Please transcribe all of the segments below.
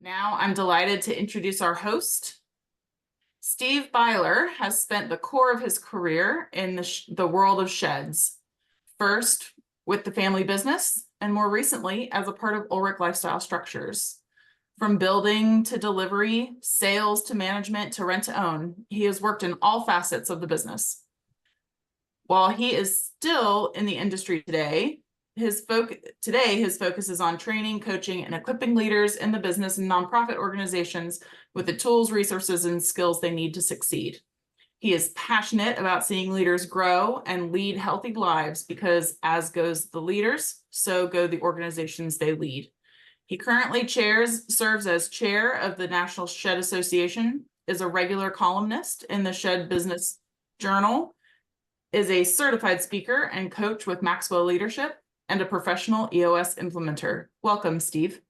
Now I'm delighted to introduce our host. Steve Byler has spent the core of his career in the world of sheds, first with the family business, and more recently as a part of Ulrich Lifestyle Structures. From building to delivery, sales to management to rent to own, he has worked in all facets of the business. While he is still in the industry today, his focus is on training, coaching, and equipping leaders in the business and nonprofit organizations with the tools, resources, and skills they need to succeed. He is passionate about seeing leaders grow and lead healthy lives because as goes the leaders, so go the organizations they lead. He currently serves as chair of the National Shed Association, is a regular columnist in the Shed Business Journal, is a certified speaker and coach with Maxwell Leadership, and a professional EOS implementer. Welcome, Steve.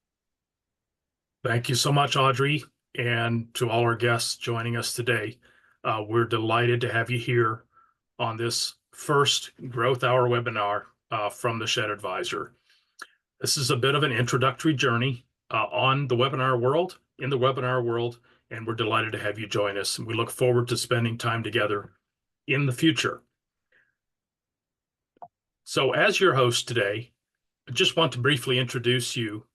Thank you so much, Audrey, and to all our guests joining us today. We're delighted to have you here on this first Growth Hour webinar from the Shed Advisor. This is a bit of an introductory journey in the webinar world, and we're delighted to have you join us. And we look forward to spending time together in the future. So as your host today, I just want to briefly introduce you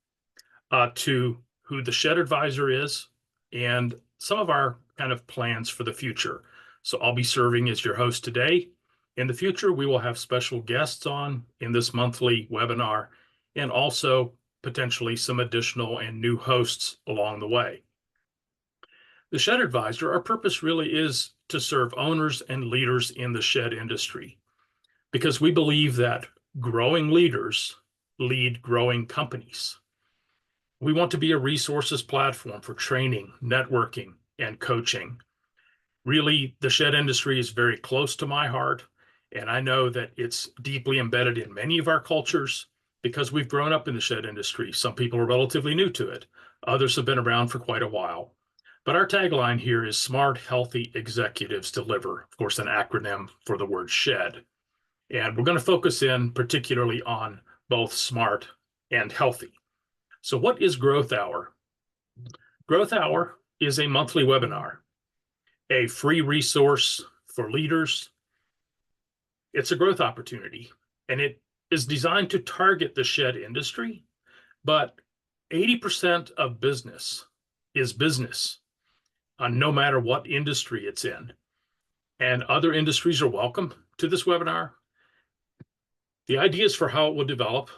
to who the Shed Advisor is and some of our kind of plans for the future. So I'll be serving as your host today. In the future, we will have special guests on in this monthly webinar and also potentially some additional and new hosts along the way. The Shed Advisor, our purpose really is to serve owners and leaders in the shed industry, because we believe that growing leaders lead growing companies. We want to be a resources platform for training, networking, and coaching. Really, the shed industry is very close to my heart, and I know that it's deeply embedded in many of our cultures because we've grown up in the shed industry. Some people are relatively new to it. Others have been around for quite a while. But our tagline here is Smart, Healthy Executives Deliver, of course, an acronym for the word shed. And we're going to focus in particularly on both smart and healthy. So what is Growth Hour? Growth Hour is a monthly webinar, a free resource for leaders. It's a growth opportunity, and it is designed to target the shed industry, but 80% of business is business, no matter what industry it's in. And other industries are welcome to this webinar. The ideas for how it will develop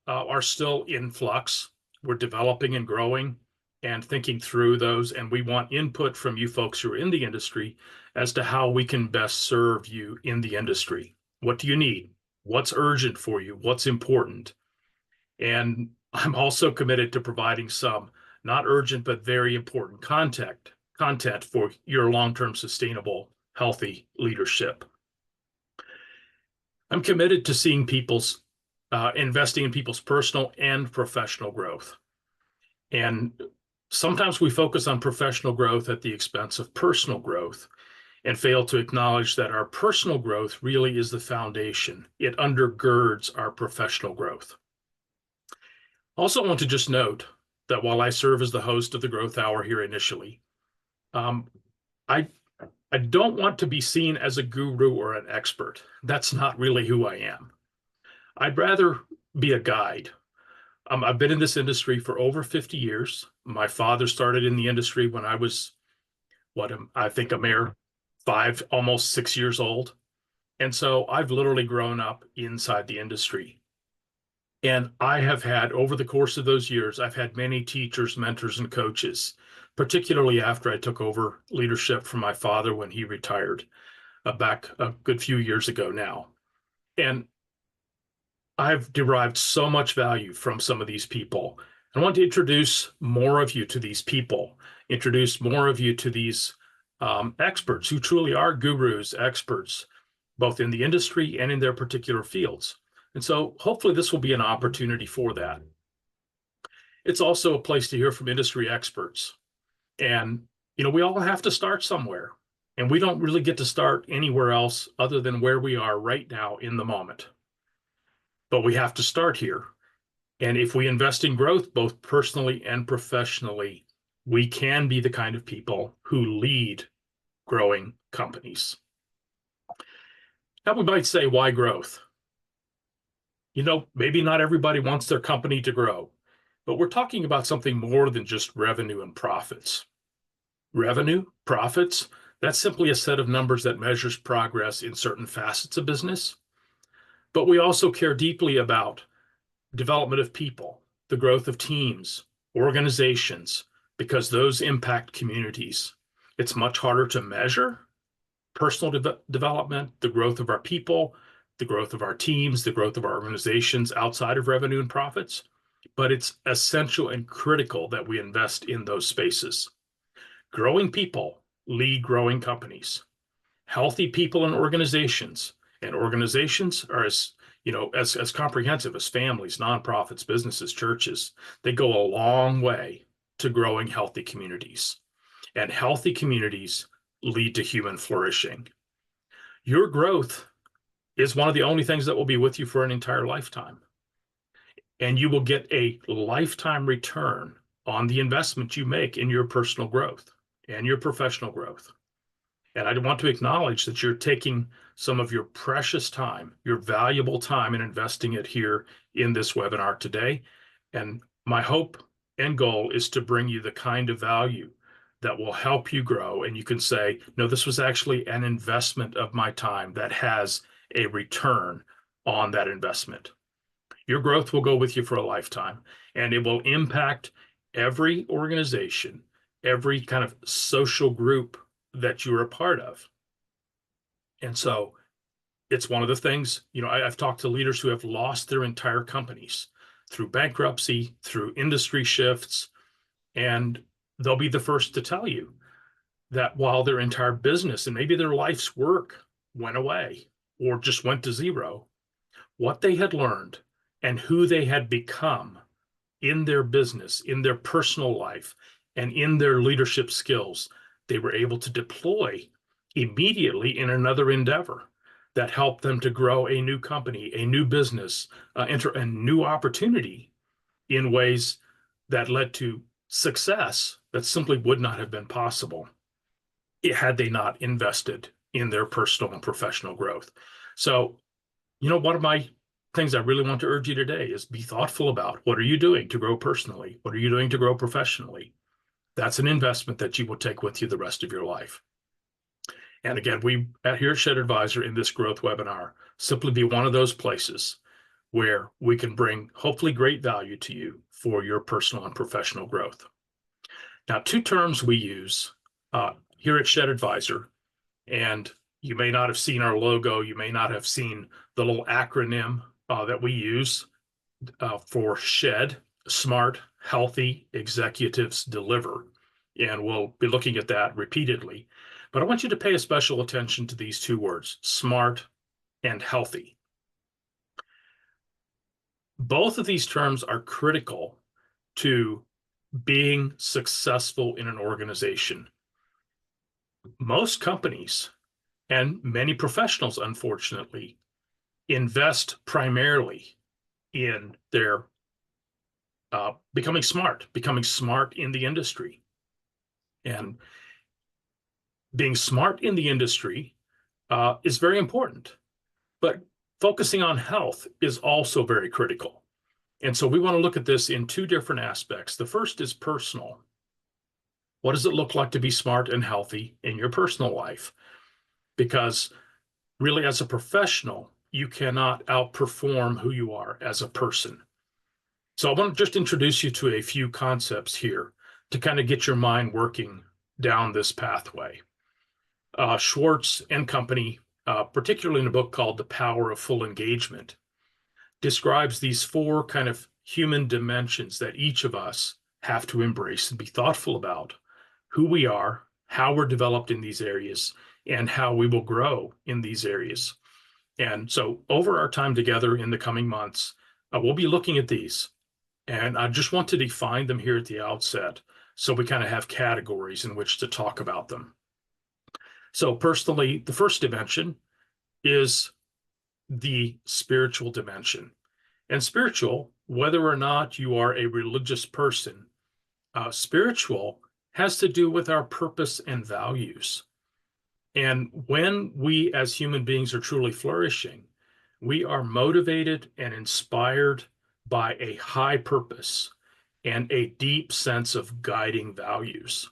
are still in flux. We're developing and growing and thinking through those, and we want input from you folks who are in the industry as to how we can best serve you in the industry. What do you need? What's urgent for you? What's important? And I'm also committed to providing some not urgent but very important content for your long-term sustainable, healthy leadership. I'm committed to seeing investing in people's personal and professional growth. And sometimes we focus on professional growth at the expense of personal growth and fail to acknowledge that our personal growth really is the foundation. It undergirds our professional growth. Also, I want to just note that while I serve as the host of the Growth Hour here initially, I don't want to be seen as a guru or an expert. That's not really who I am. I'd rather be a guide. I've been in this industry for over 50 years. My father started in the industry when I was, I think a mere 5, almost 6 years old. And so I've literally grown up inside the industry. And I have had, over the course of those years, I've had many teachers, mentors, and coaches, particularly after I took over leadership from my father when he retired back a good few years ago now. And I've derived so much value from some of these people. I want to introduce more of you to these people, introduce more of you to these experts who truly are gurus, experts, both in the industry and in their particular fields. And so hopefully this will be an opportunity for that. It's also a place to hear from industry experts. And, we all have to start somewhere, and we don't really get to start anywhere else other than where we are right now in the moment. But we have to start here. And if we invest in growth, both personally and professionally, we can be the kind of people who lead growing companies. Now we might say, why growth? Maybe not everybody wants their company to grow, but we're talking about something more than just revenue and profits. Revenue, profits, that's simply a set of numbers that measures progress in certain facets of business. But we also care deeply about development of people, the growth of teams, organizations, because those impact communities. It's much harder to measure personal development, the growth of our people, the growth of our teams, the growth of our organizations outside of revenue and profits. But it's essential and critical that we invest in those spaces. Growing people lead growing companies. Healthy people and organizations are as comprehensive as families, nonprofits, businesses, churches. They go a long way to growing healthy communities. And healthy communities lead to human flourishing. Your growth is one of the only things that will be with you for an entire lifetime. And you will get a lifetime return on the investment you make in your personal growth and your professional growth. And I want to acknowledge that you're taking some of your precious time, your valuable time, and investing it here in this webinar today. And my hope and goal is to bring you the kind of value that will help you grow. And you can say, no, this was actually an investment of my time that has a return on that investment. Your growth will go with you for a lifetime, and it will impact every organization, every kind of social group that you're a part of. And so it's one of the things, I've talked to leaders who have lost their entire companies through bankruptcy, through industry shifts, and they'll be the first to tell you that while their entire business and maybe their life's work went away or just went to zero, what they had learned and who they had become in their business, in their personal life, and in their leadership skills, they were able to deploy immediately in another endeavor that helped them to grow a new company, a new business, enter a new opportunity in ways that led to success that simply would not have been possible had they not invested in their personal and professional growth. So, one of my things I really want to urge you today is be thoughtful about what are you doing to grow personally? What are you doing to grow professionally? That's an investment that you will take with you the rest of your life. And again, we here at Shed Advisor in this growth webinar simply be one of those places where we can bring hopefully great value to you for your personal and professional growth. Now, two terms we use here at Shed Advisor, and you may not have seen our logo, you may not have seen the little acronym that we use for SHED, Smart, Healthy Executives Deliver. And we'll be looking at that repeatedly. But I want you to pay a special attention to these two words, smart and healthy. Both of these terms are critical to being successful in an organization. Most companies and many professionals, unfortunately, invest primarily in their becoming smart in the industry. And being smart in the industry is very important, but focusing on health is also very critical. And so we want to look at this in two different aspects. The first is personal. What does it look like to be smart and healthy in your personal life? Because really, as a professional, you cannot outperform who you are as a person. So I want to just introduce you to a few concepts here to kind of get your mind working down this pathway. Schwartz and company, particularly in a book called The Power of Full Engagement, describes these four kind of human dimensions that each of us have to embrace and be thoughtful about who we are, how we're developed in these areas, and how we will grow in these areas. And so over our time together in the coming months, we'll be looking at these. And I just want to define them here at the outset so we kind of have categories in which to talk about them. So personally, the first dimension is the spiritual dimension. And spiritual, whether or not you are a religious person, spiritual has to do with our purpose and values. And when we as human beings are truly flourishing, we are motivated and inspired by a high purpose and a deep sense of guiding values.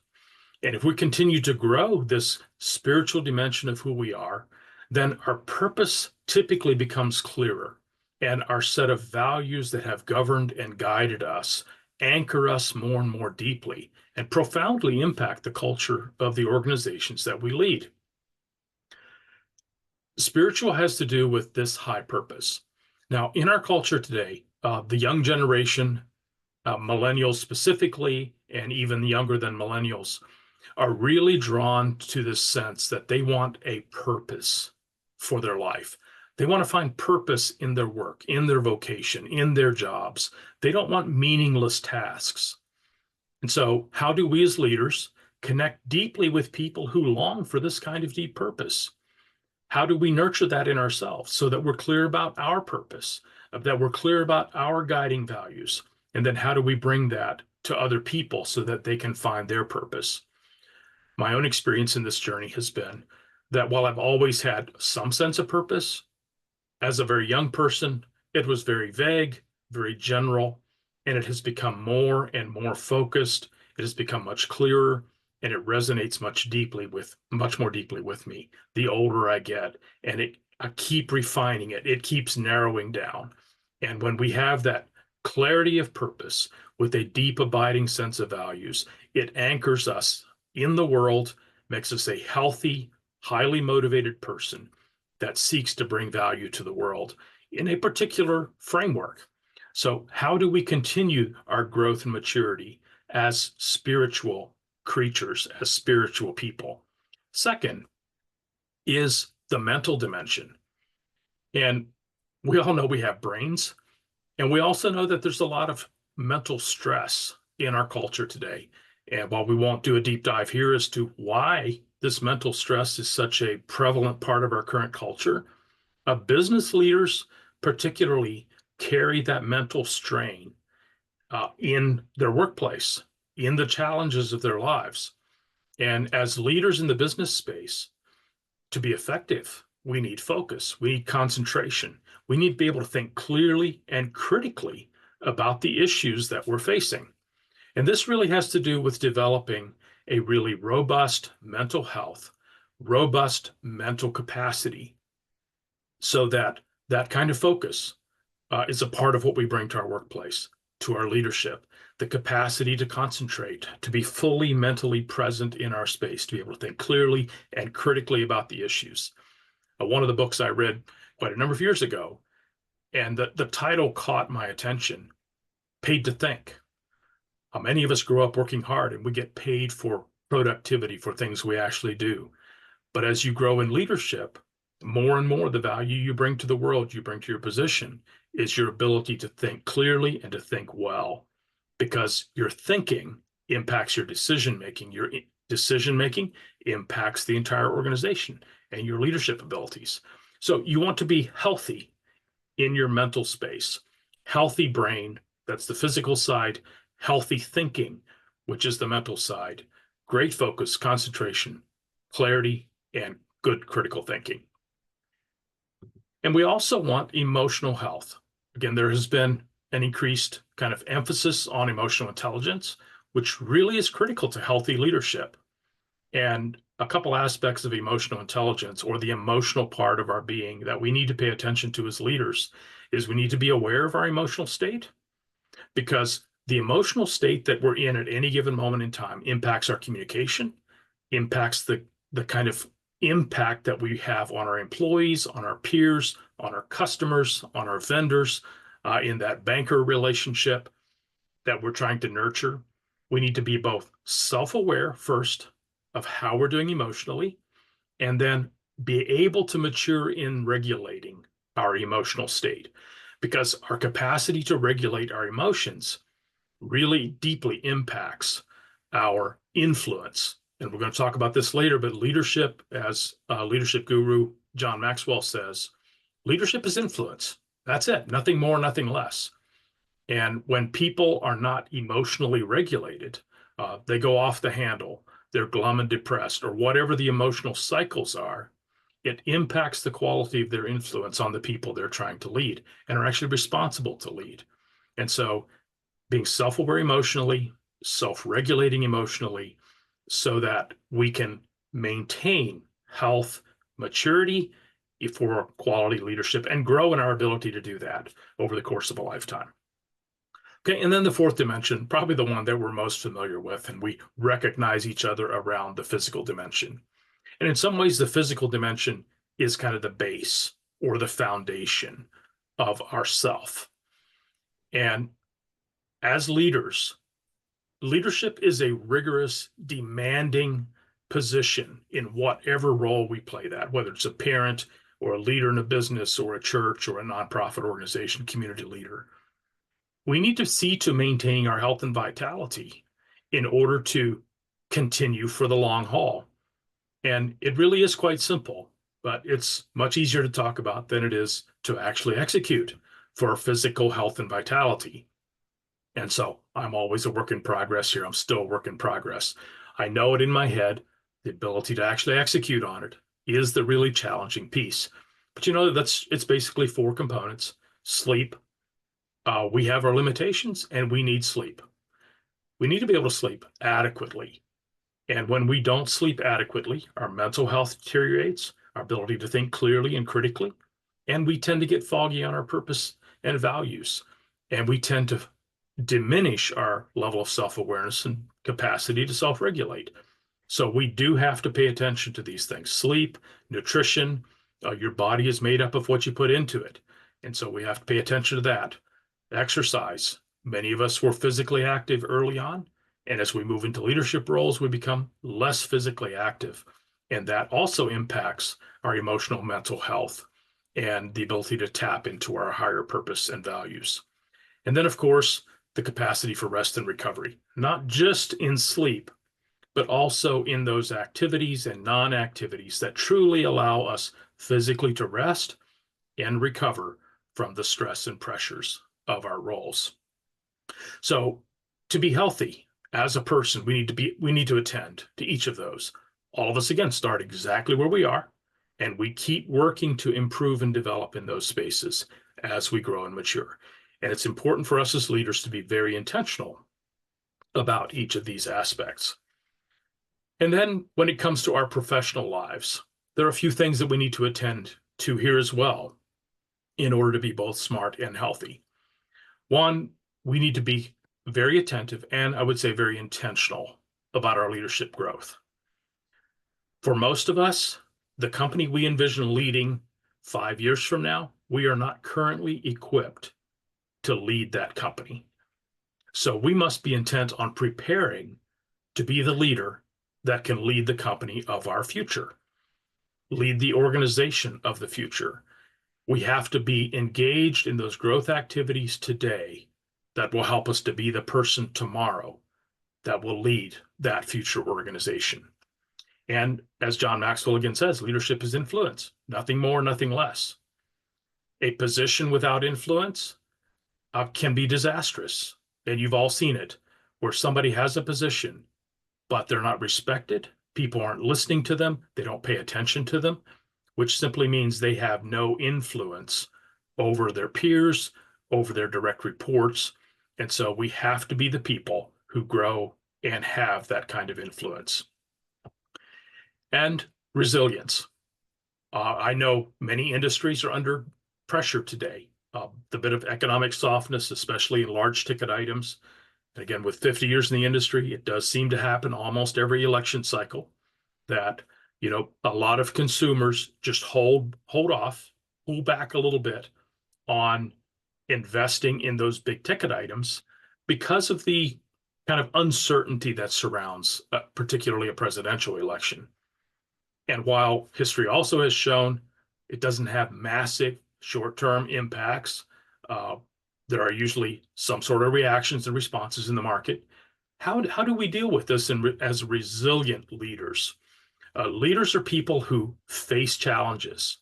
And if we continue to grow this spiritual dimension of who we are, then our purpose typically becomes clearer, and our set of values that have governed and guided us anchor us more and more deeply and profoundly impact the culture of the organizations that we lead. Spiritual has to do with this high purpose. Now, in our culture today, the young generation, millennials specifically, and even younger than millennials, are really drawn to this sense that they want a purpose for their life. They want to find purpose in their work, in their vocation, in their jobs. They don't want meaningless tasks. And so, how do we as leaders connect deeply with people who long for this kind of deep purpose? How do we nurture that in ourselves so that we're clear about our purpose, that we're clear about our guiding values? And then how do we bring that to other people so that they can find their purpose? My own experience in this journey has been that while I've always had some sense of purpose, as a very young person, it was very vague, very general, and it has become more and more focused. It has become much clearer, and it resonates much more deeply with me the older I get. And I keep refining it. It keeps narrowing down. And when we have that clarity of purpose with a deep, abiding sense of values, it anchors us in the world, makes us a healthy, highly motivated person that seeks to bring value to the world in a particular framework. So how do we continue our growth and maturity as spiritual creatures, as spiritual people? Second is the mental dimension. And we all know we have brains, and we also know that there's a lot of mental stress in our culture today. And while we won't do a deep dive here as to why this mental stress is such a prevalent part of our current culture, business leaders particularly carry that mental strain in their workplace, in the challenges of their lives. And as leaders in the business space, to be effective, we need focus, we need concentration, we need to be able to think clearly and critically about the issues that we're facing. And this really has to do with developing a really robust mental health, robust mental capacity, so that that kind of focus is a part of what we bring to our workplace, to our leadership, the capacity to concentrate, to be fully mentally present in our space, to be able to think clearly and critically about the issues. One of the books I read quite a number of years ago, and the title caught my attention, Paid to Think. Many of us grow up working hard and we get paid for productivity, for things we actually do. But as you grow in leadership, more and more the value you bring to the world, you bring to your position, is your ability to think clearly and to think well, because your thinking impacts your decision making. Your decision making impacts the entire organization and your leadership abilities. So you want to be healthy in your mental space, healthy brain, that's the physical side, healthy thinking, which is the mental side, great focus, concentration, clarity, and good critical thinking. And we also want emotional health. Again, there has been an increased kind of emphasis on emotional intelligence, which really is critical to healthy leadership. And a couple aspects of emotional intelligence, or the emotional part of our being, that we need to pay attention to as leaders is we need to be aware of our emotional state, because the emotional state that we're in at any given moment in time impacts our communication, impacts the kind of impact that we have on our employees, on our peers, on our customers, on our vendors, in that banker relationship that we're trying to nurture. We need to be both self-aware first of how we're doing emotionally, and then be able to mature in regulating our emotional state, because our capacity to regulate our emotions really deeply impacts our influence. And we're going to talk about this later, but leadership, as leadership guru John Maxwell says, leadership is influence. That's it. Nothing more, nothing less. And when people are not emotionally regulated, They go off the handle. They're glum and depressed, or whatever the emotional cycles are. It impacts the quality of their influence on the people they're trying to lead and are actually responsible to lead. And so being self-aware emotionally, self-regulating emotionally, so that we can maintain health, maturity for quality leadership and grow in our ability to do that over the course of a lifetime. Okay, and then the fourth dimension, probably the one that we're most familiar with, and we recognize each other around the physical dimension. And in some ways, the physical dimension is kind of the base or the foundation of our self. And as leaders, leadership is a rigorous, demanding position in whatever role we play that, whether it's a parent or a leader in a business or a church or a nonprofit organization, community leader. We need to see to maintaining our health and vitality in order to continue for the long haul. And it really is quite simple, but it's much easier to talk about than it is to actually execute for physical health and vitality. And so I'm always a work in progress here. I'm still a work in progress. I know it in my head. The ability to actually execute on it is the really challenging piece. But it's basically four components: sleep. We have our limitations and we need sleep. We need to be able to sleep adequately. And when we don't sleep adequately, our mental health deteriorates, our ability to think clearly and critically, and we tend to get foggy on our purpose and values. And we tend to diminish our level of self-awareness and capacity to self-regulate. So we do have to pay attention to these things: sleep, nutrition. Your body is made up of what you put into it. And so we have to pay attention to that. Exercise. Many of us were physically active early on, and as we move into leadership roles, we become less physically active. And that also impacts our emotional mental health and the ability to tap into our higher purpose and values. And then, of course, the capacity for rest and recovery, not just in sleep, but also in those activities and non-activities that truly allow us physically to rest and recover from the stress and pressures of our roles. So to be healthy as a person, we need to attend to each of those. All of us, again, start exactly where we are, and we keep working to improve and develop in those spaces as we grow and mature. And it's important for us as leaders to be very intentional about each of these aspects. And then when it comes to our professional lives, there are a few things that we need to attend to here as well in order to be both smart and healthy. One, we need to be very attentive and, I would say, very intentional about our leadership growth. For most of us, the company we envision leading 5 years from now, we are not currently equipped to lead that company. So we must be intent on preparing to be the leader that can lead the company of our future, lead the organization of the future. We have to be engaged in those growth activities today that will help us to be the person tomorrow that will lead that future organization. And as John Maxwell again says, leadership is influence, nothing more, nothing less. A position without influence can be disastrous. And you've all seen it, where somebody has a position, but they're not respected. People aren't listening to them. They don't pay attention to them, which simply means they have no influence over their peers, over their direct reports. And so we have to be the people who grow and have that kind of influence. And resilience. I know many industries are under pressure today. The bit of economic softness, especially in large ticket items. And again, with 50 years in the industry, it does seem to happen almost every election cycle that, a lot of consumers just hold off, pull back a little bit on investing in those big ticket items because of the kind of uncertainty that surrounds particularly a presidential election. And while history also has shown it doesn't have massive short-term impacts, there are usually some sort of reactions and responses in the market. How do we deal with this as resilient leaders? Leaders are people who face challenges.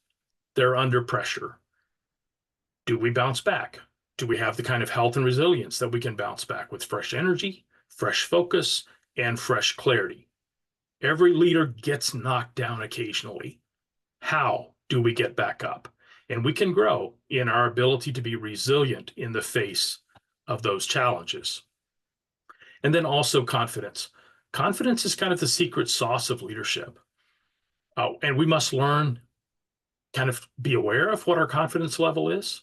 They're under pressure. Do we bounce back? Do we have the kind of health and resilience that we can bounce back with fresh energy, fresh focus, and fresh clarity. Every leader gets knocked down occasionally. How do we get back up? And we can grow in our ability to be resilient in the face of those challenges. And then also confidence. Confidence is kind of the secret sauce of leadership. And we must learn, kind of be aware of what our confidence level is,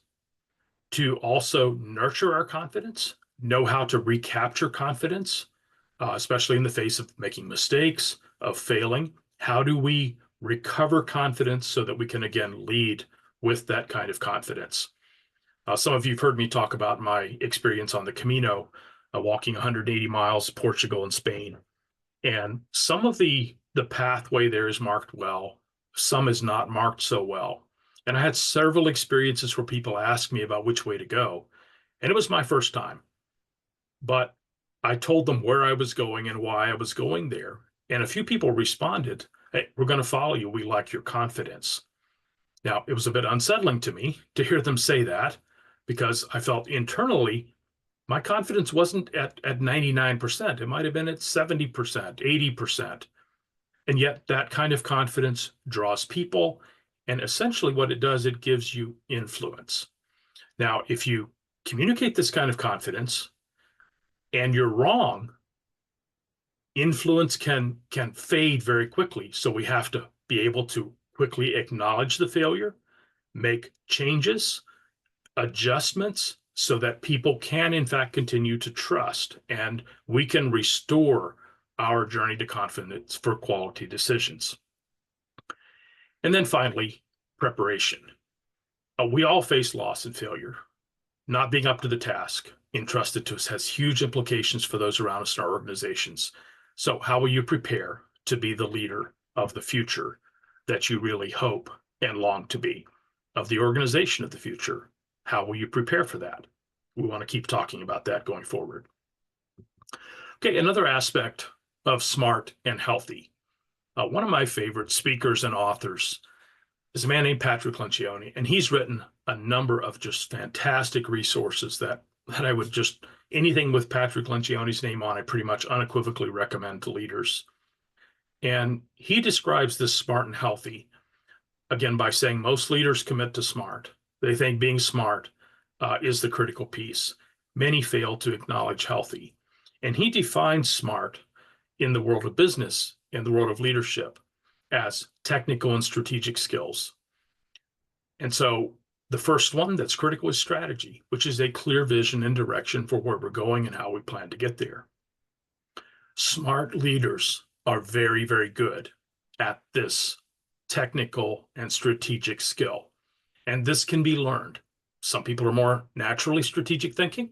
to also nurture our confidence, know how to recapture confidence, especially in the face of making mistakes, of failing. How do we recover confidence so that we can again lead with that kind of confidence? Some of you have heard me talk about my experience on the Camino, walking 180 miles, Portugal and Spain. And some of the pathway there is marked well, some is not marked so well. And I had several experiences where people asked me about which way to go. And it was my first time. But I told them where I was going and why I was going there. And a few people responded, "Hey, we're going to follow you. We like your confidence." Now, it was a bit unsettling to me to hear them say that, because I felt internally my confidence wasn't at 99%. It might have been at 70%, 80%. And yet that kind of confidence draws people. And essentially what it does, it gives you influence. Now, if you communicate this kind of confidence and you're wrong, influence can fade very quickly. So we have to be able to quickly acknowledge the failure, make changes, adjustments, so that people can in fact continue to trust, and we can restore our journey to confidence for quality decisions. And then finally, preparation. We all face loss and failure. Not being up to the task entrusted to us has huge implications for those around us in our organizations. So how will you prepare to be the leader of the future that you really hope and long to be, of the organization of the future? How will you prepare for that? We want to keep talking about that going forward. Okay, another aspect of smart and healthy. One of my favorite speakers and authors is a man named Patrick Lencioni, and he's written a number of just fantastic resources that I would just, anything with Patrick Lencioni's name on, I pretty much unequivocally recommend to leaders. And he describes this smart and healthy, again, by saying most leaders commit to smart. They think being smart is the critical piece. Many fail to acknowledge healthy. And he defines smart in the world of business, in the world of leadership, as technical and strategic skills. And so the first one that's critical is strategy, which is a clear vision and direction for where we're going and how we plan to get there. Smart leaders are very, very good at this technical and strategic skill. And this can be learned. Some people are more naturally strategic thinking.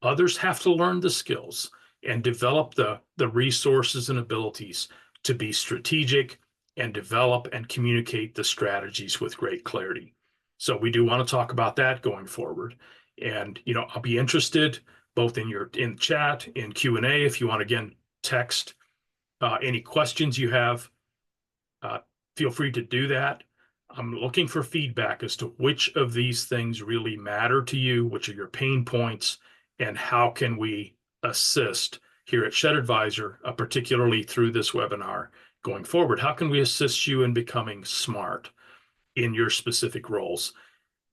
Others have to learn the skills and develop the resources and abilities to be strategic and develop and communicate the strategies with great clarity. So we do want to talk about that going forward. And, I'll be interested both in chat, in Q&A, if you want to, again, text any questions you have, feel free to do that. I'm looking for feedback as to which of these things really matter to you, which are your pain points, and how can we assist here at Shed Advisor, particularly through this webinar going forward. How can we assist you in becoming smart in your specific roles?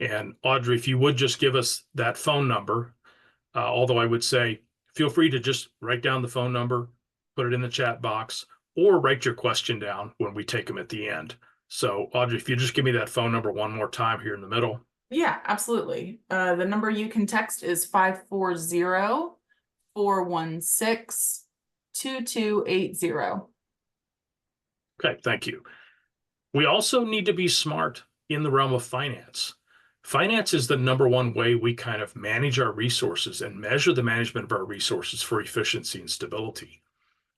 And Audrey, if you would just give us that phone number, although I would say feel free to just write down the phone number, put it in the chat box, or write your question down when we take them at the end. So Audrey, if you just give me that phone number one more time here in the middle. Yeah, absolutely. The number you can text is 540-416-2280. Okay, thank you. We also need to be smart in the realm of finance. Finance is the number one way we kind of manage our resources and measure the management of our resources for efficiency and stability.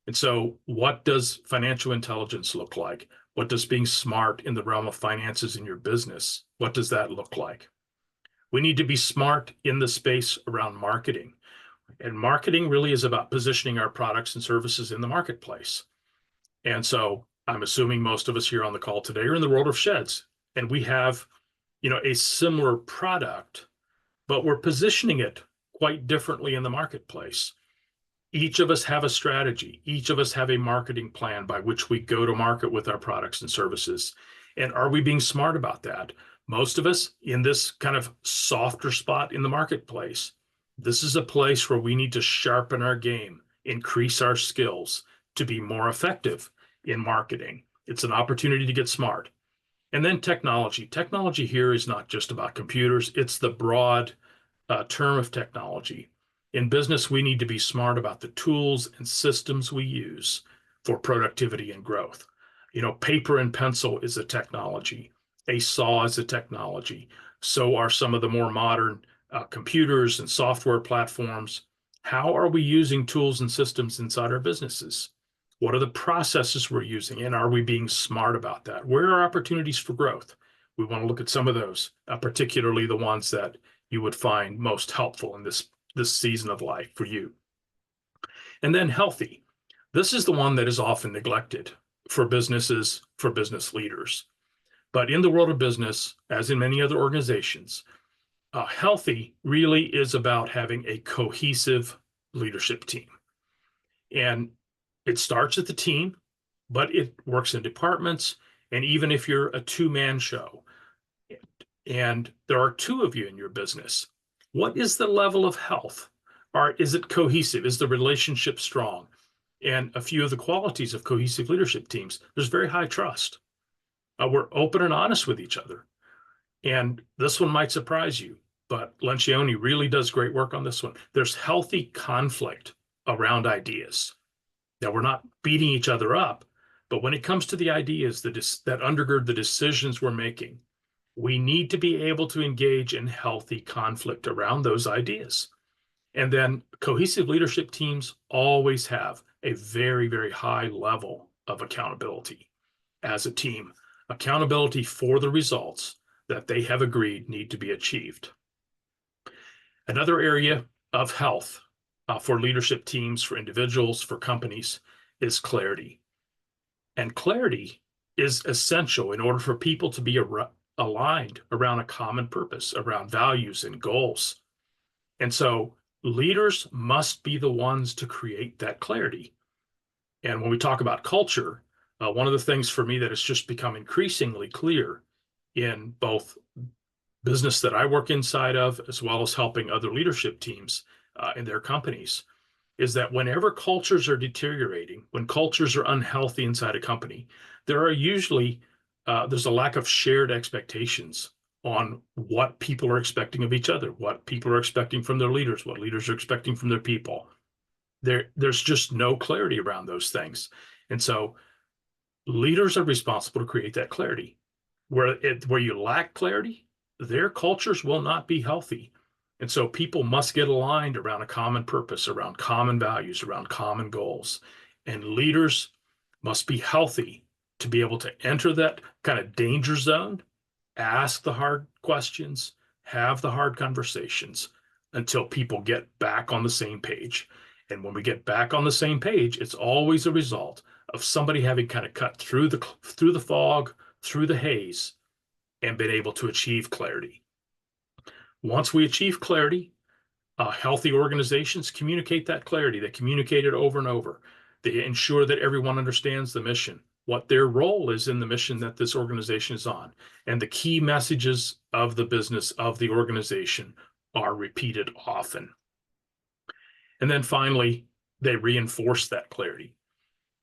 And so what does financial intelligence look like? What does being smart in the realm of finances in your business, what does that look like? We need to be smart in the space around marketing. And marketing really is about positioning our products and services in the marketplace. And so I'm assuming most of us here on the call today are in the world of sheds, and we have, a similar product, but we're positioning it quite differently in the marketplace. Each of us have a strategy. Each of us have a marketing plan by which we go to market with our products and services. And are we being smart about that? Most of us in this kind of softer spot in the marketplace, this is a place where we need to sharpen our game, increase our skills to be more effective in marketing. It's an opportunity to get smart. And then technology. Technology here is not just about computers. It's the broad term of technology. In business, we need to be smart about the tools and systems we use for productivity and growth. You know, paper and pencil is a technology. A saw is a technology. So are some of the more modern computers and software platforms. How are we using tools and systems inside our businesses? What are the processes we're using? And are we being smart about that? Where are opportunities for growth? We want to look at some of those, particularly the ones that you would find most helpful in this season of life for you. And then healthy. This is the one that is often neglected for businesses, for business leaders. But in the world of business, as in many other organizations, healthy really is about having a cohesive leadership team. And it starts at the team, but it works in departments. And even if you're a two-man show and there are two of you in your business, what is the level of health? Or is it cohesive? Is the relationship strong? And a few of the qualities of cohesive leadership teams, there's very high trust. We're open and honest with each other. And this one might surprise you, but Lencioni really does great work on this one. There's healthy conflict around ideas. Now, we're not beating each other up, but when it comes to the ideas that undergird the decisions we're making, we need to be able to engage in healthy conflict around those ideas. And then cohesive leadership teams always have a very, very high level of accountability as a team. Accountability for the results that they have agreed need to be achieved. Another area of health for leadership teams, for individuals, for companies is clarity. And clarity is essential in order for people to be aligned around a common purpose, around values and goals. And so leaders must be the ones to create that clarity. And when we talk about culture, one of the things for me that has just become increasingly clear in both business that I work inside of, as well as helping other leadership teams in their companies, is that whenever cultures are deteriorating, when cultures are unhealthy inside a company, there are usually, there's a lack of shared expectations on what people are expecting of each other, what people are expecting from their leaders, what leaders are expecting from their people. There's just no clarity around those things. And so leaders are responsible to create that clarity. Where you lack clarity, their cultures will not be healthy. And so people must get aligned around a common purpose, around common values, around common goals. And leaders must be healthy to be able to enter that kind of danger zone, ask the hard questions, have the hard conversations until people get back on the same page. And when we get back on the same page, it's always a result of somebody having kind of cut through the fog, through the haze, and been able to achieve clarity. Once we achieve clarity, healthy organizations communicate that clarity. They communicate it over and over. They ensure that everyone understands the mission, what their role is in the mission that this organization is on. And the key messages of the business, of the organization, are repeated often. And then finally, they reinforce that clarity.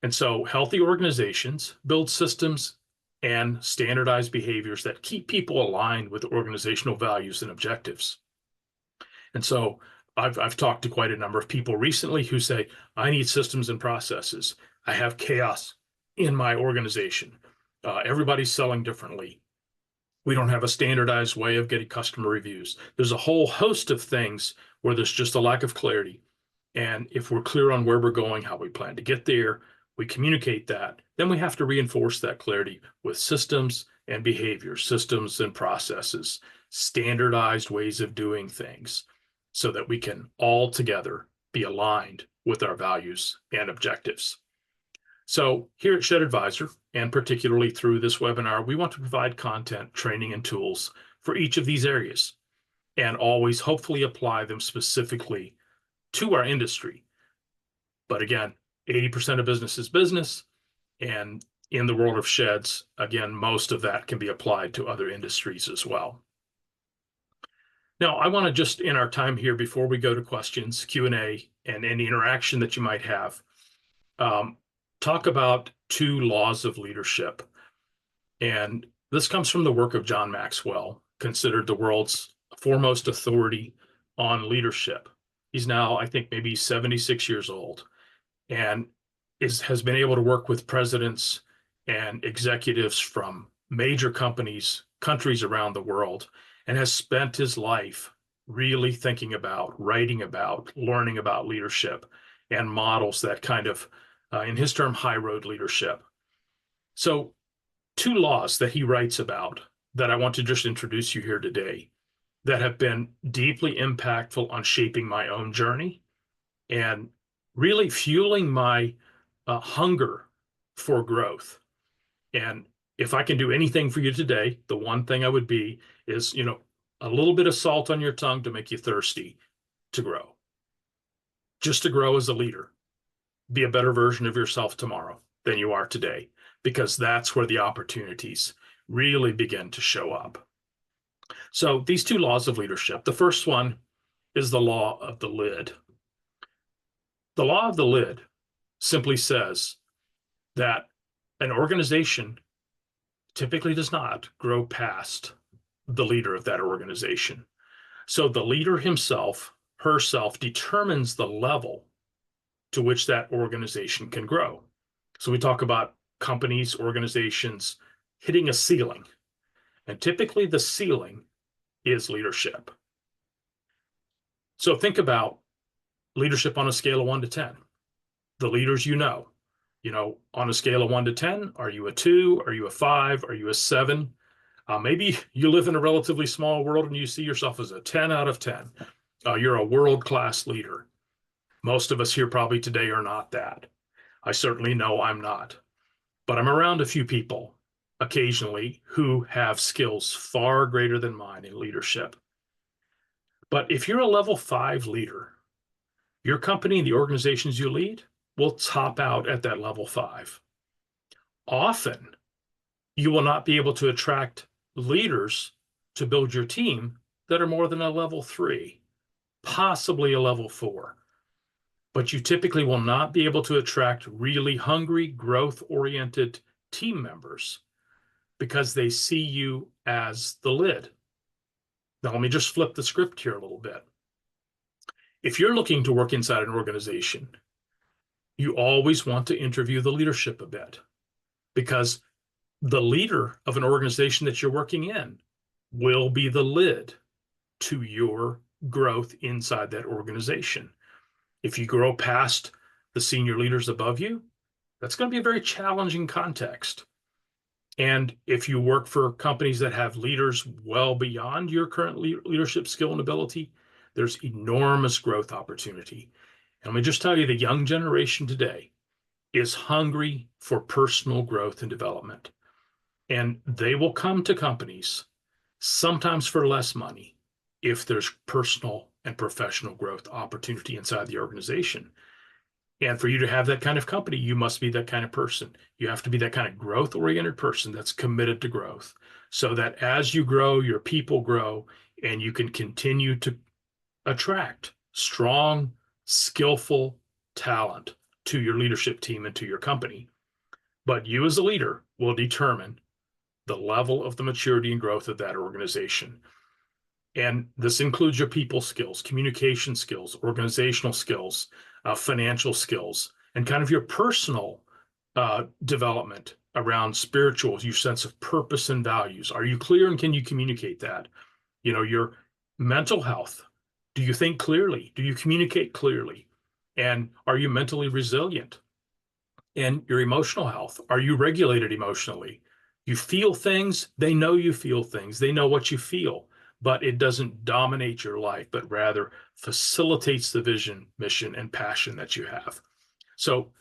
And so healthy organizations build systems and standardized behaviors that keep people aligned with organizational values and objectives. And so I've talked to quite a number of people recently who say, I need systems and processes. I have chaos in my organization. Everybody's selling differently. We don't have a standardized way of getting customer reviews. There's a whole host of things where there's just a lack of clarity. And if we're clear on where we're going, how we plan to get there, we communicate that, then we have to reinforce that clarity with systems and behaviors, systems and processes, standardized ways of doing things so that we can all together be aligned with our values and objectives. So here at Shed Advisor, and particularly through this webinar, we want to provide content, training, and tools for each of these areas and always hopefully apply them specifically to our industry. But again, 80% of business is business. And in the world of sheds, again, most of that can be applied to other industries as well. Now, I want to just, in our time here, before we go to questions, Q&A, and any interaction that you might have, talk about 2 laws of leadership. And this comes from the work of John Maxwell, considered the world's foremost authority on leadership. He's now, I think, maybe 76 years old, and has been able to work with presidents and executives from major countries around the world, and has spent his life really thinking about, writing about, learning about leadership and models that kind of, in his term, high road leadership. So 2 laws that he writes about that I want to just introduce you here today that have been deeply impactful on shaping my own journey and really fueling my hunger for growth. And if I can do anything for you today, the one thing I would be is, a little bit of salt on your tongue to make you thirsty to grow. Just to grow as a leader. Be a better version of yourself tomorrow than you are today, because that's where the opportunities really begin to show up. So these 2 laws of leadership. The first one is the law of the lid. The law of the lid simply says that an organization typically does not grow past the leader of that organization. So the leader himself, herself, determines the level to which that organization can grow. So we talk about companies, organizations hitting a ceiling. And typically the ceiling is leadership. So think about leadership on a scale of 1 to 10. The leaders on a scale of 1 to 10, are you a 2? Are you a 5? Are you a 7? Maybe you live in a relatively small world and you see yourself as a 10 out of 10. You're a world-class leader. Most of us here probably today are not that. I certainly know I'm not. But I'm around a few people occasionally who have skills far greater than mine in leadership. But if you're a level 5 leader, your company and the organizations you lead will top out at that level 5. Often, you will not be able to attract leaders to build your team that are more than a level 3, possibly a level 4. But you typically will not be able to attract really hungry, growth-oriented team members because they see you as the lid. Now, let me just flip the script here a little bit. If you're looking to work inside an organization, you always want to interview the leadership a bit, because the leader of an organization that you're working in will be the lid to your growth inside that organization. If you grow past the senior leaders above you, that's going to be a very challenging context. And if you work for companies that have leaders well beyond your current leadership skill and ability, there's enormous growth opportunity. And let me just tell you, the young generation today is hungry for personal growth and development. And they will come to companies, sometimes for less money, if there's personal and professional growth opportunity inside the organization. And for you to have that kind of company, you must be that kind of person. You have to be that kind of growth-oriented person that's committed to growth, so that as you grow, your people grow, and you can continue to attract strong, skillful talent to your leadership team and to your company. But you as a leader will determine the level of the maturity and growth of that organization. And this includes your people skills, communication skills, organizational skills, financial skills, and kind of your personal development around spiritual, your sense of purpose and values. Are you clear, and can you communicate that? Your mental health. Do you think clearly? Do you communicate clearly? And are you mentally resilient? And your emotional health. Are you regulated emotionally? You feel things. They know you feel things. They know what you feel, but it doesn't dominate your life, but rather facilitates the vision, mission, and passion that you have. So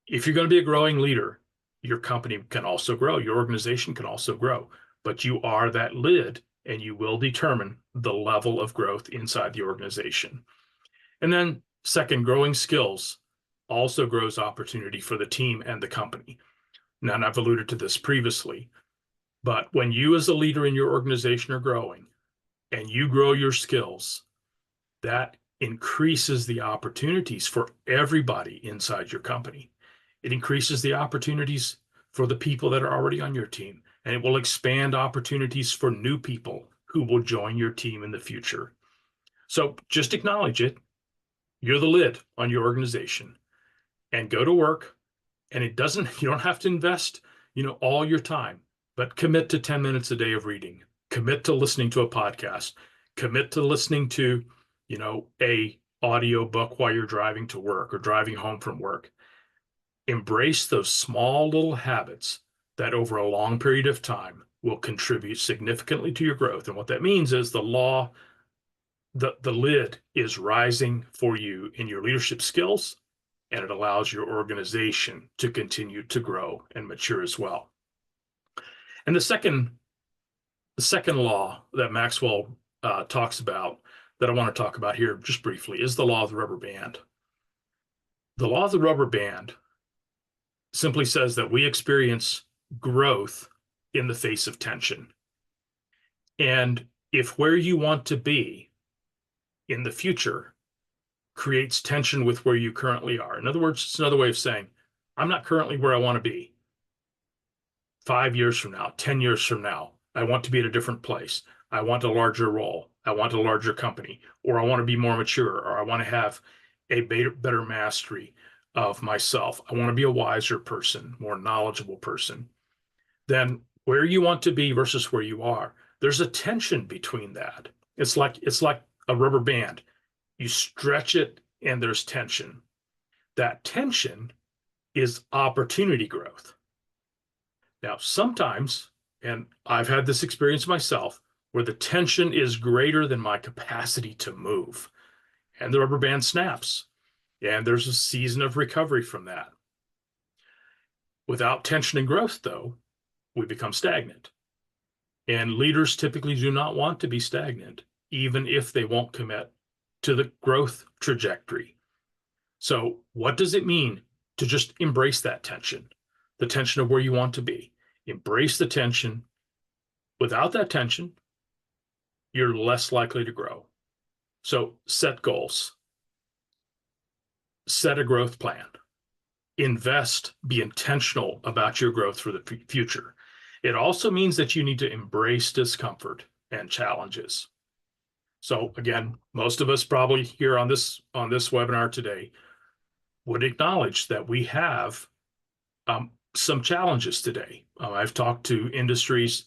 if you're going to be a growing leader, your company can also grow. Your organization can also grow, but you are that lid, and you will determine the level of growth inside the organization. And then second, growing skills. also grows opportunity for the team and the company. Now, and I've alluded to this previously, but when you as a leader in your organization are growing and you grow your skills, that increases the opportunities for everybody inside your company. It increases the opportunities for the people that are already on your team, and it will expand opportunities for new people who will join your team in the future. So just acknowledge it. You're the lid on your organization, and go to work. And you don't have to invest, all your time, but commit to 10 minutes a day of reading, commit to listening to a podcast, commit to listening to, a audio book while you're driving to work or driving home from work. Embrace those small little habits that over a long period of time will contribute significantly to your growth. And what that means is the lid is rising for you in your leadership skills, and it allows your organization to continue to grow and mature as well. And the second law that Maxwell talks about, that I want to talk about here just briefly, is the law of the rubber band. The law of the rubber band simply says that we experience growth in the face of tension. And if where you want to be in the future creates tension with where you currently are, in other words, it's another way of saying, I'm not currently where I want to be. 5 years from now, 10 years from now, I want to be at a different place. I want a larger role. I want a larger company, or I want to be more mature, or I want to have a better mastery of myself. I want to be a wiser person, more knowledgeable person. Then where you want to be versus where you are, there's a tension between that. It's like a rubber band. You stretch it and there's tension. That tension is opportunity growth. Now, sometimes, and I've had this experience myself, where the tension is greater than my capacity to move, and the rubber band snaps, and there's a season of recovery from that. Without tension and growth, though, we become stagnant. And leaders typically do not want to be stagnant, even if they won't commit to the growth trajectory. So what does it mean to just embrace that tension, the tension of where you want to be? Embrace the tension. Without that tension, you're less likely to grow. So set goals, set a growth plan, invest, be intentional about your growth for the future. It also means that you need to embrace discomfort and challenges. So again, most of us probably here on this webinar today would acknowledge that we have some challenges today. I've talked to industries,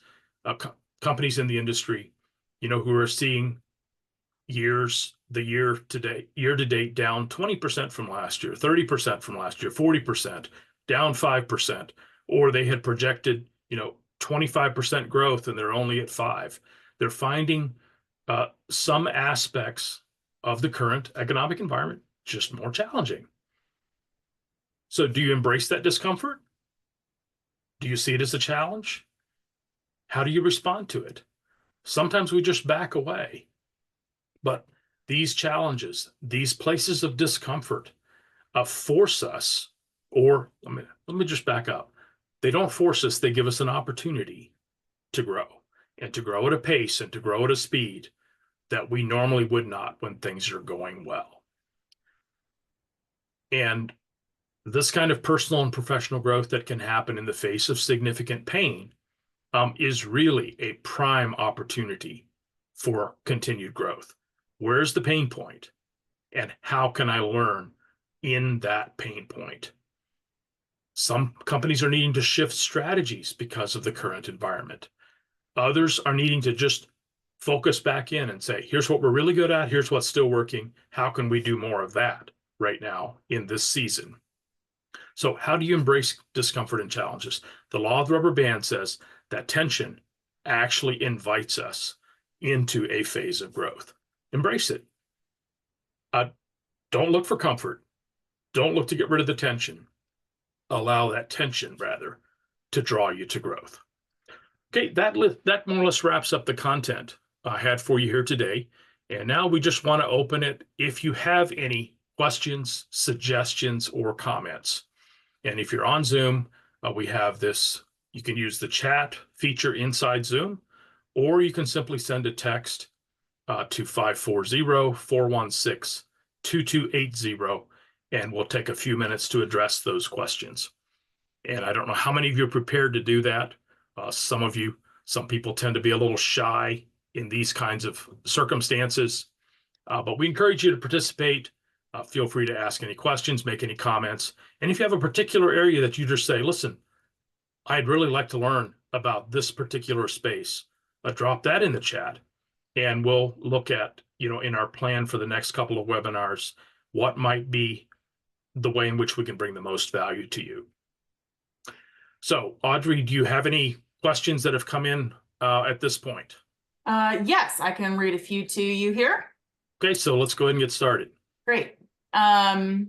companies in the industry, who are seeing year to date down 20% from last year, 30% from last year, 40%, down 5%, or they had projected, 25% growth and they're only at 5%. They're finding some aspects of the current economic environment just more challenging. So do you embrace that discomfort? Do you see it as a challenge? How do you respond to it? Sometimes we just back away. But these challenges, these places of discomfort, force us, or let me just back up. They don't force us, they give us an opportunity to grow, and to grow at a pace and to grow at a speed that we normally would not when things are going well. And this kind of personal and professional growth that can happen in the face of significant pain is really a prime opportunity for continued growth. Where's the pain point? And how can I learn in that pain point? Some companies are needing to shift strategies because of the current environment. Others are needing to just focus back in and say, here's what we're really good at. Here's what's still working. How can we do more of that right now in this season? So how do you embrace discomfort and challenges? The law of the rubber band says that tension actually invites us into a phase of growth. Embrace it. Don't look for comfort. Don't look to get rid of the tension. Allow that tension, rather, to draw you to growth. Okay, that more or less wraps up the content I had for you here today. And now we just want to open it. If you have any questions, suggestions, or comments. And if you're on Zoom, we have this, you can use the chat feature inside Zoom, or you can simply send a text to 540-416-2280, and we'll take a few minutes to address those questions. And I don't know how many of you are prepared to do that. Some people tend to be a little shy in these kinds of circumstances, but we encourage you to participate. Feel free to ask any questions, make any comments. And if you have a particular area that you just say, listen, I'd really like to learn about this particular space, drop that in the chat, and we'll look at, in our plan for the next couple of webinars, what might be the way in which we can bring the most value to you. So, Audrey, do you have any questions that have come in at this point? Yes, I can read a few to you here. Okay, so let's go ahead and get started. Great. I'll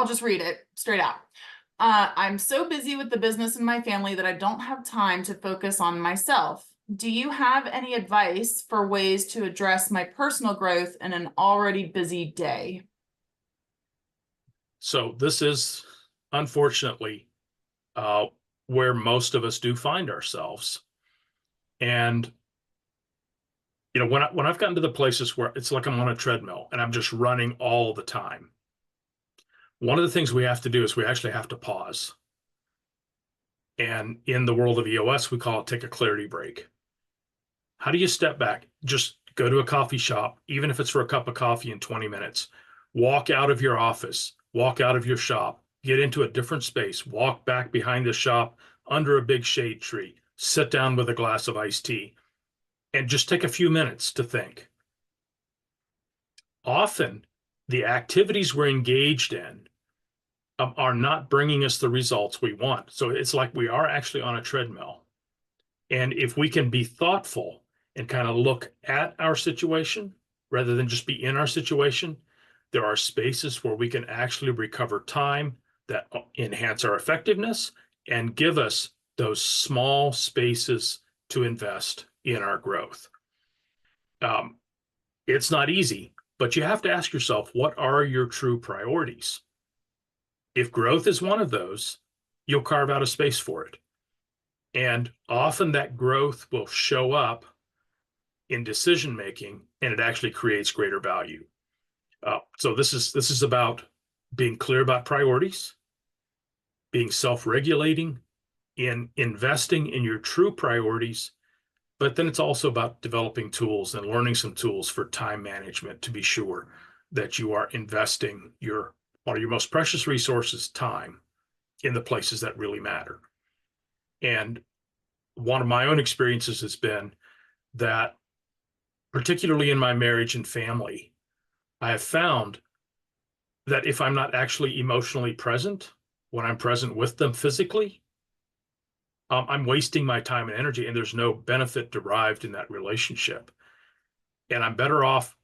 just read it straight out. I'm so busy with the business and my family that I don't have time to focus on myself. Do you have any advice for ways to address my personal growth in an already busy day? So this is, unfortunately, where most of us do find ourselves. And when I've gotten to the places where it's like I'm on a treadmill and I'm just running all the time, one of the things we have to do is we actually have to pause. And in the world of EOS, we call it take a clarity break. How do you step back? Just go to a coffee shop, even if it's for a cup of coffee in 20 minutes. Walk out of your office, walk out of your shop, get into a different space, walk back behind the shop under a big shade tree, sit down with a glass of iced tea, and just take a few minutes to think. Often, the activities we're engaged in are not bringing us the results we want. So it's like we are actually on a treadmill. And if we can be thoughtful and kind of look at our situation rather than just be in our situation, there are spaces where we can actually recover time that enhance our effectiveness and give us those small spaces to invest in our growth. It's not easy, but you have to ask yourself, what are your true priorities? If growth is one of those, you'll carve out a space for it. And often that growth will show up in decision making, and it actually creates greater value. So this is about being clear about priorities, being self-regulating, in investing in your true priorities, but then it's also about developing tools and learning some tools for time management to be sure that you are investing one of your most precious resources, time, in the places that really matter. And one of my own experiences has been that, particularly in my marriage and family, I have found that if I'm not actually emotionally present, when I'm present with them physically, I'm wasting my time and energy, and there's no benefit derived in that relationship. And I'm better off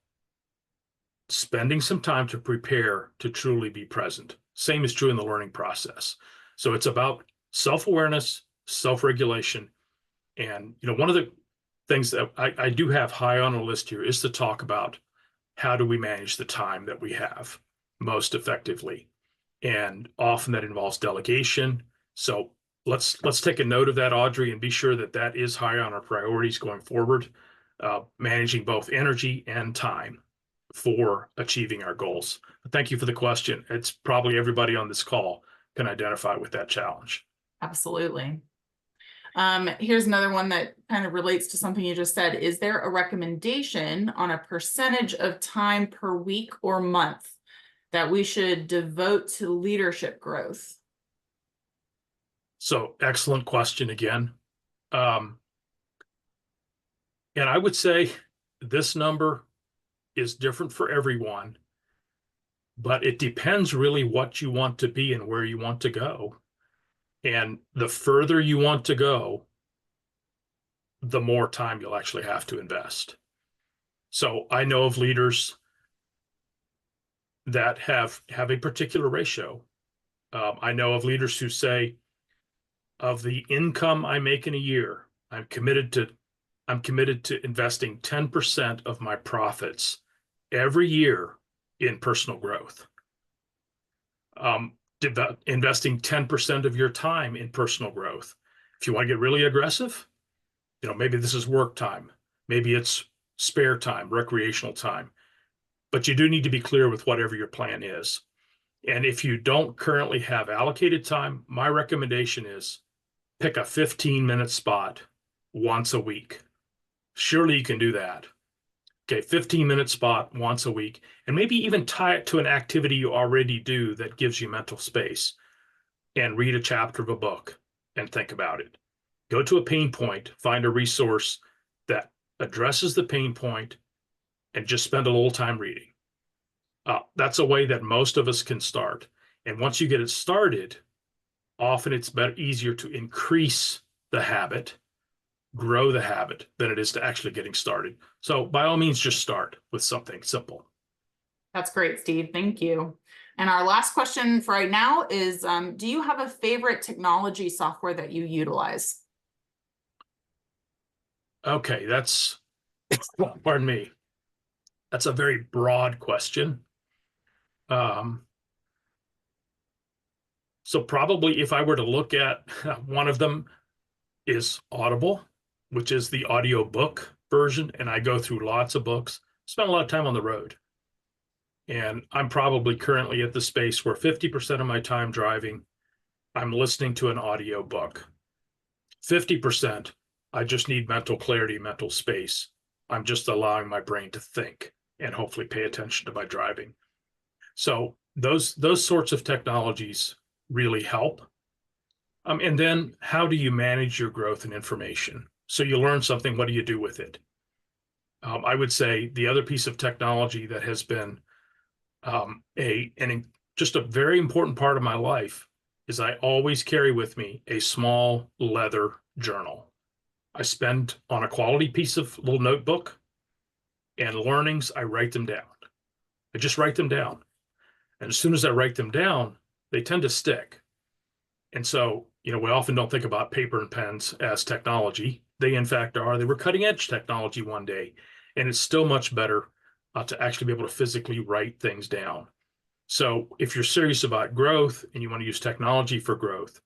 spending some time to prepare to truly be present. Same is true in the learning process. So it's about self-awareness, self-regulation. And, one of the things that I do have high on a list here is to talk about how do we manage the time that we have most effectively. And often that involves delegation. So let's take a note of that, Audrey, and be sure that that is high on our priorities going forward, managing both energy and time for achieving our goals. But thank you for the question. It's probably everybody on this call can identify with that challenge. Absolutely. Here's another one that kind of relates to something you just said. Is there a recommendation on a percentage of time per week or month that we should devote to leadership growth? So excellent question again. And I would say this number is different for everyone, but it depends really what you want to be and where you want to go. And the further you want to go, the more time you'll actually have to invest. So I know of leaders that have a particular ratio. I know of leaders who say, of the income I make in a year, I'm committed to investing 10% of my profits every year in personal growth. Investing 10% of your time in personal growth. If you want to get really aggressive, maybe this is work time, maybe it's spare time, recreational time, but you do need to be clear with whatever your plan is. And if you don't currently have allocated time, my recommendation is pick a 15-minute spot once a week. Surely you can do that. Okay, 15-minute spot once a week, and maybe even tie it to an activity you already do that gives you mental space, and read a chapter of a book and think about it. Go to a pain point, find a resource that addresses the pain point, and just spend a little time reading. That's a way that most of us can start. And once you get it started, often it's easier to increase the habit, grow the habit, than it is to actually getting started. So by all means, just start with something simple. That's great, Steve. Thank you. And our last question for right now is, do you have a favorite technology software that you utilize? Okay, pardon me. That's a very broad question. So probably if I were to look at one of them is Audible, which is the audiobook version. And I go through lots of books, spend a lot of time on the road. And I'm probably currently at the space where 50% of my time driving, I'm listening to an audiobook. 50%, I just need mental clarity, mental space. I'm just allowing my brain to think and hopefully pay attention to my driving. So those sorts of technologies really help. And then how do you manage your growth and information? So you learn something, what do you do with it? I would say the other piece of technology that has been just a very important part of my life is I always carry with me a small leather journal. I spend on a quality piece of little notebook, and learnings, I write them down. I just write them down. And as soon as I write them down, they tend to stick. And so, we often don't think about paper and pens as technology. They, in fact, are. They were cutting edge technology one day. And it's still much better to actually be able to physically write things down. So if you're serious about growth and you want to use technology for growth,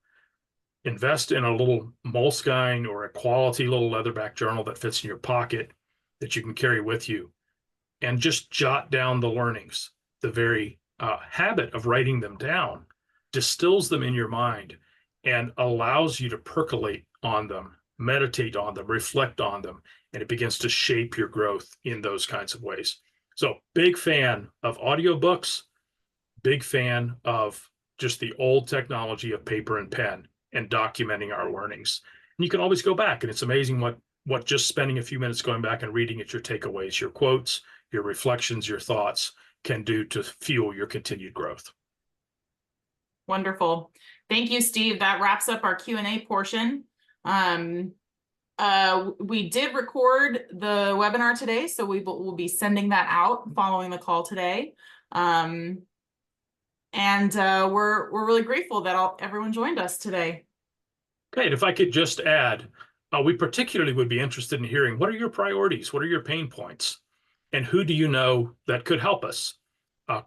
invest in a little Moleskine or a quality little leatherback journal that fits in your pocket that you can carry with you, and just jot down the learnings. The very habit of writing them down distills them in your mind and allows you to percolate on them, meditate on them, reflect on them, and it begins to shape your growth in those kinds of ways. So big fan of audiobooks, big fan of just the old technology of paper and pen and documenting our learnings. And you can always go back, and it's amazing what just spending a few minutes going back and reading at your takeaways, your quotes, your reflections, your thoughts can do to fuel your continued growth. Wonderful. Thank you, Steve. That wraps up our Q&A portion. We did record the webinar today, so we'll be sending that out following the call today. And we're really grateful that everyone joined us today. Okay, and if I could just add, we particularly would be interested in hearing, what are your priorities? What are your pain points? And who do you know that could help us?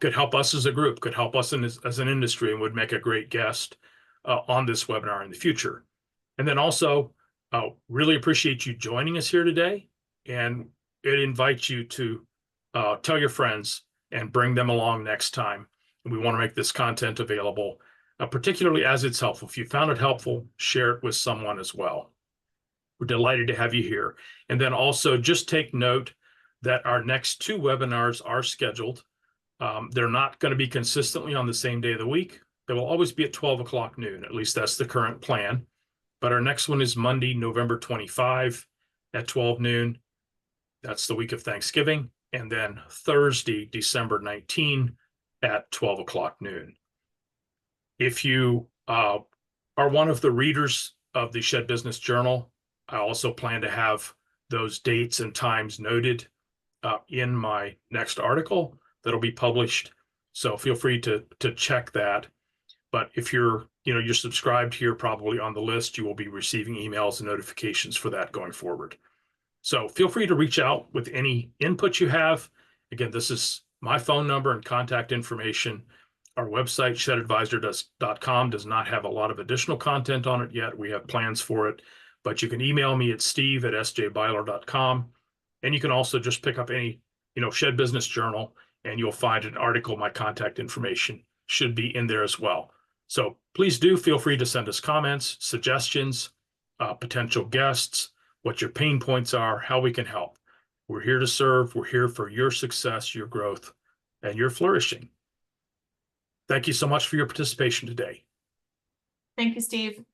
Could help us as a group, could help us as an industry, and would make a great guest on this webinar in the future. And then also, really appreciate you joining us here today, and it invites you to tell your friends and bring them along next time. And we want to make this content available, particularly as it's helpful. If you found it helpful, share it with someone as well. We're delighted to have you here. And then also just take note that our next 2 webinars are scheduled. They're not going to be consistently on the same day of the week. They will always be at 12 o'clock noon. At least that's the current plan. But our next one is Monday, November 25 at 12 noon. That's the week of Thanksgiving. And then Thursday, December 19 at 12 o'clock noon. If you are one of the readers of the Shed Business Journal, I also plan to have those dates and times noted in my next article that'll be published. So feel free to check that. But if you're subscribed here, probably on the list, you will be receiving emails and notifications for that going forward. So feel free to reach out with any input you have, Again, this is my phone number and contact information. Our website, shedadvisor.com, does not have a lot of additional content on it yet. We have plans for it, but you can email me at steve@sjbyler.com. And you can also just pick up any, Shed Business Journal, and you'll find an article. My contact information should be in there as well. So please do feel free to send us comments, suggestions, potential guests, what your pain points are, how we can help. We're here to serve. We're here for your success, your growth, and your flourishing. Thank you so much for your participation today. Thank you, Steve.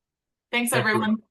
Thanks, Thank you. everyone.